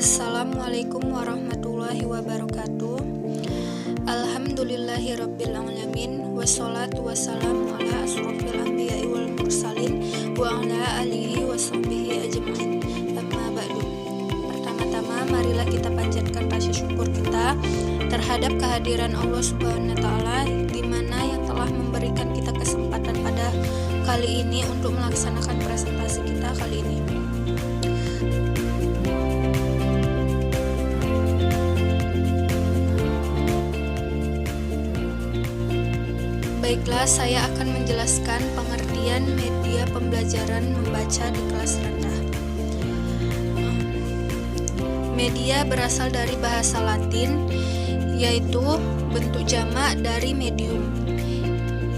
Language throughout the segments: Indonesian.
Assalamualaikum warahmatullahi wabarakatuh. Alhamdulillahirabbil alamin wassalatu wassalamu ala asrofil anbiya'i wal mursalin wa ala alihi washabbihi ajmain. Amma ba'du. Pertama-tama marilah kita panjatkan rasa syukur kita terhadap kehadiran Allah Subhanahu wa taala di mana yang telah memberikan kita kesempatan pada kali ini untuk melaksanakan presentasi kita kali ini. Baiklah, saya akan menjelaskan pengertian media pembelajaran membaca di kelas rendah. Media berasal dari bahasa Latin, yaitu bentuk jamak dari medium,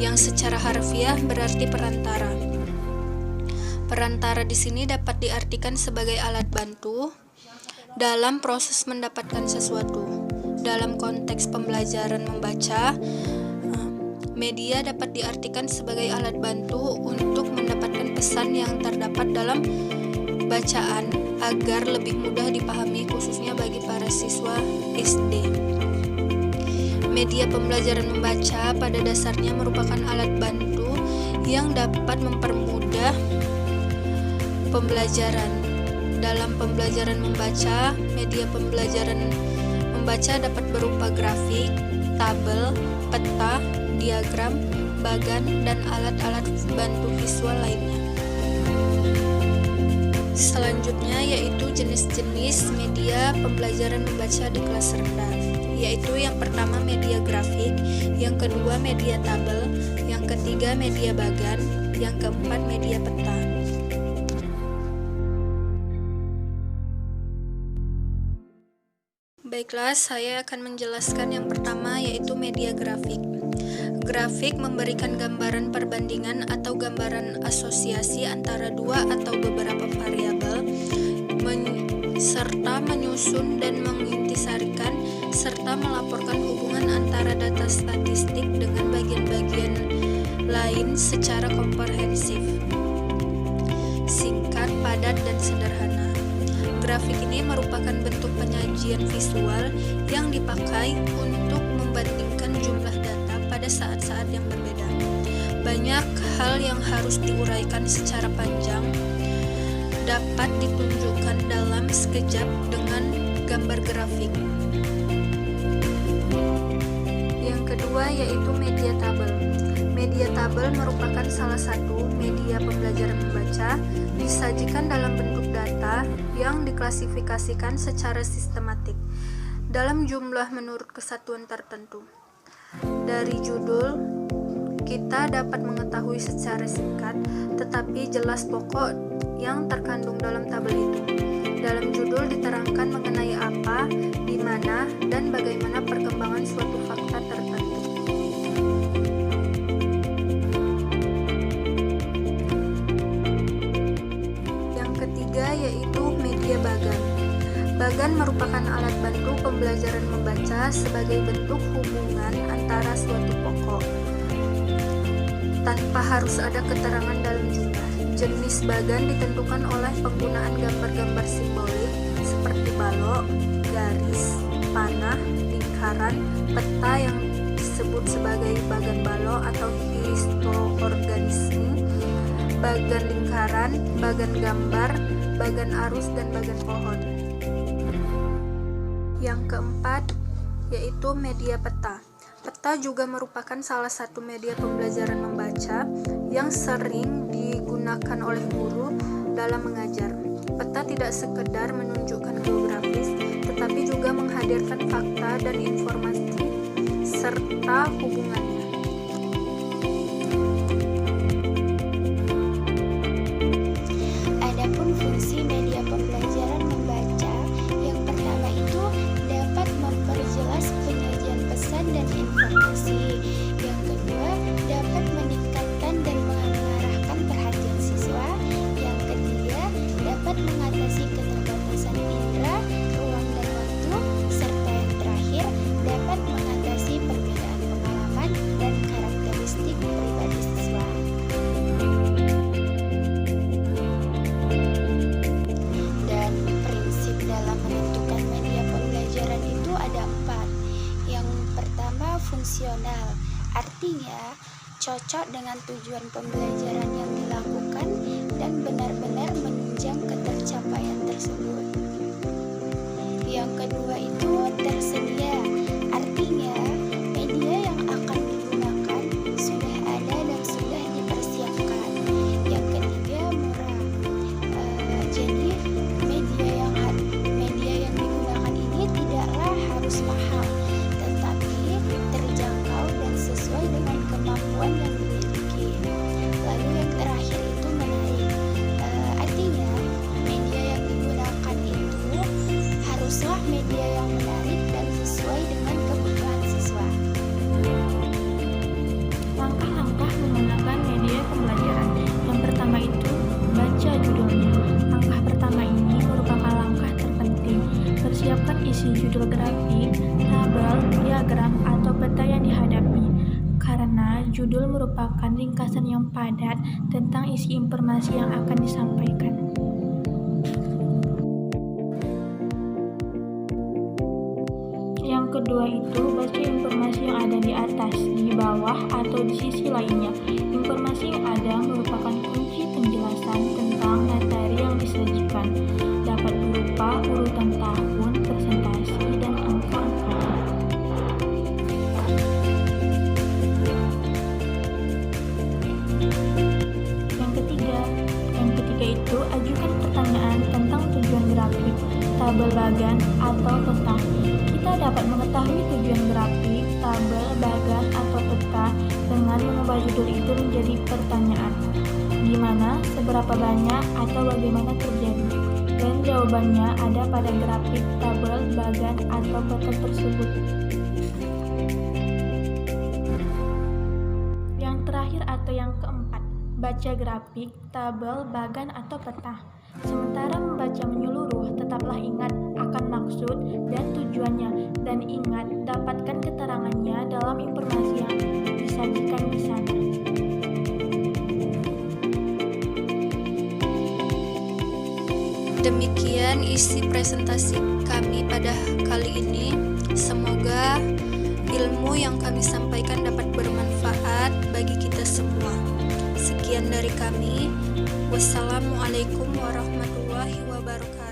yang secara harfiah berarti perantara. Perantara di sini dapat diartikan sebagai alat bantu dalam proses mendapatkan sesuatu. Dalam konteks pembelajaran membaca, media dapat diartikan sebagai alat bantu untuk mendapatkan pesan yang terdapat dalam bacaan agar lebih mudah dipahami khususnya bagi para siswa SD. Media pembelajaran membaca pada dasarnya merupakan alat bantu yang dapat mempermudah pembelajaran. Dalam pembelajaran membaca, media pembelajaran membaca dapat berupa grafik, tabel, peta, diagram, bagan, dan alat-alat bantu visual lainnya. Selanjutnya yaitu jenis-jenis media pembelajaran membaca di kelas rendah, yaitu yang pertama media grafik, yang kedua media tabel, yang ketiga media bagan, yang keempat media peta. Baiklah, saya akan menjelaskan yang pertama yaitu media grafik. Grafik memberikan gambaran perbandingan atau gambaran asosiasi antara dua atau beberapa variabel, serta menyusun dan mengintisarikan serta melaporkan hubungan antara data statistik dengan bagian-bagian lain secara komprehensif, singkat, padat, dan sederhana. Grafik ini merupakan bentuk penyajian visual yang dipakai untuk membandingkan jumlah data pada saat-saat yang berbeda. Banyak hal yang harus diuraikan secara panjang dapat ditunjukkan dalam sekejap dengan gambar grafik. Yang kedua yaitu media tabel. Media tabel merupakan salah satu media pembelajaran membaca, disajikan dalam bentuk data yang diklasifikasikan secara sistematik dalam jumlah menurut kesatuan tertentu. Dari judul, kita dapat mengetahui secara singkat tetapi jelas pokok yang terkandung dalam tabel itu. Dalam judul diterangkan mengenai apa, di mana, dan bagaimana perkembangan suatu fakta tertentu. Yang ketiga yaitu media bagan. Bagan merupakan alat bantu pembelajaran membaca sebagai bentuk hubungan antara suatu pokok, tanpa harus ada keterangan dalam jumlah. Jenis bagan ditentukan oleh penggunaan gambar-gambar simbolik seperti balok, garis, panah, lingkaran, peta yang disebut sebagai bagan balok atau histoorganisme, bagan lingkaran, bagan gambar, bagan arus, dan bagan pohon. Yang keempat yaitu media peta. Peta juga merupakan salah satu media pembelajaran membaca yang sering digunakan oleh guru dalam mengajar. Peta tidak sekedar menunjukkan geografis, tetapi juga menghadirkan fakta dan informasi serta hubungannya. Adapun fungsi media pembelajaran membaca, yang pertama itu dapat memperjelas penyajian pesan dan informasi. Yang kedua, dapat meningkatkan dan mengarahkan perhatian siswa. Yang ketiga, dapat mengatasi keterbatasan indera, ruang dan waktu. Serta yang terakhir, dapat mengatasi perbedaan pengalaman fungsional. Artinya, cocok dengan tujuan pembelajaran yang dilakukan dan benar-benar menunjang ketercapaian tersebut. Yang kedua itu tersedia, artinya media yang akan digunakan sudah ada dan sudah dipersiapkan. Yang ketiga murah, jadi media yang digunakan ini tidaklah harus mahal, tetapi terjangkau dan sesuai dengan kemampuan yang dimiliki. Lalu yang terakhir itu menarik, artinya media yang digunakan itu haruslah media yang menarik dan sesuai dengan kebutuhan siswa. Langkah-langkah menggunakan media pembelajaran. Yang pertama itu baca judulnya. Langkah pertama ini merupakan langkah terpenting. Persiapkan isi judul grafik, tabel, diagram, atau peta yang dihadapi. Karena judul merupakan ringkasan yang padat tentang isi informasi yang akan disampaikan. Yang kedua itu baca informasi yang ada di atas, di bawah, atau di sisi lainnya. Informasi yang ada merupakan kunci penjelasan tentang materi yang disajikan. Dapat berupa urutan tahun, presentasi, dan angka-angka. Yang ketiga itu ajukan pertanyaan tentang tujuan grafik, tabel bagan, atau peta. Kita dapat mengetahui tujuan grafik, tabel, bagan, atau peta dengan mengubah judul itu menjadi pertanyaan. Di mana, seberapa banyak, atau bagaimana terjadi? Dan jawabannya ada pada grafik, tabel, bagan, atau peta tersebut. Yang terakhir atau yang keempat, baca grafik, tabel, bagan, atau peta. Sementara membaca menyeluruh, tetaplah ingat akan maksud dan tujuannya, dan ingat dapatkan keterangannya dalam informasi yang disajikan di sana. Demikian isi presentasi kami pada kali ini. Semoga ilmu yang kami sampaikan dapat bermanfaat bagi kita semua. Sekian dari kami. Wassalamualaikum warahmatullahi wabarakatuh.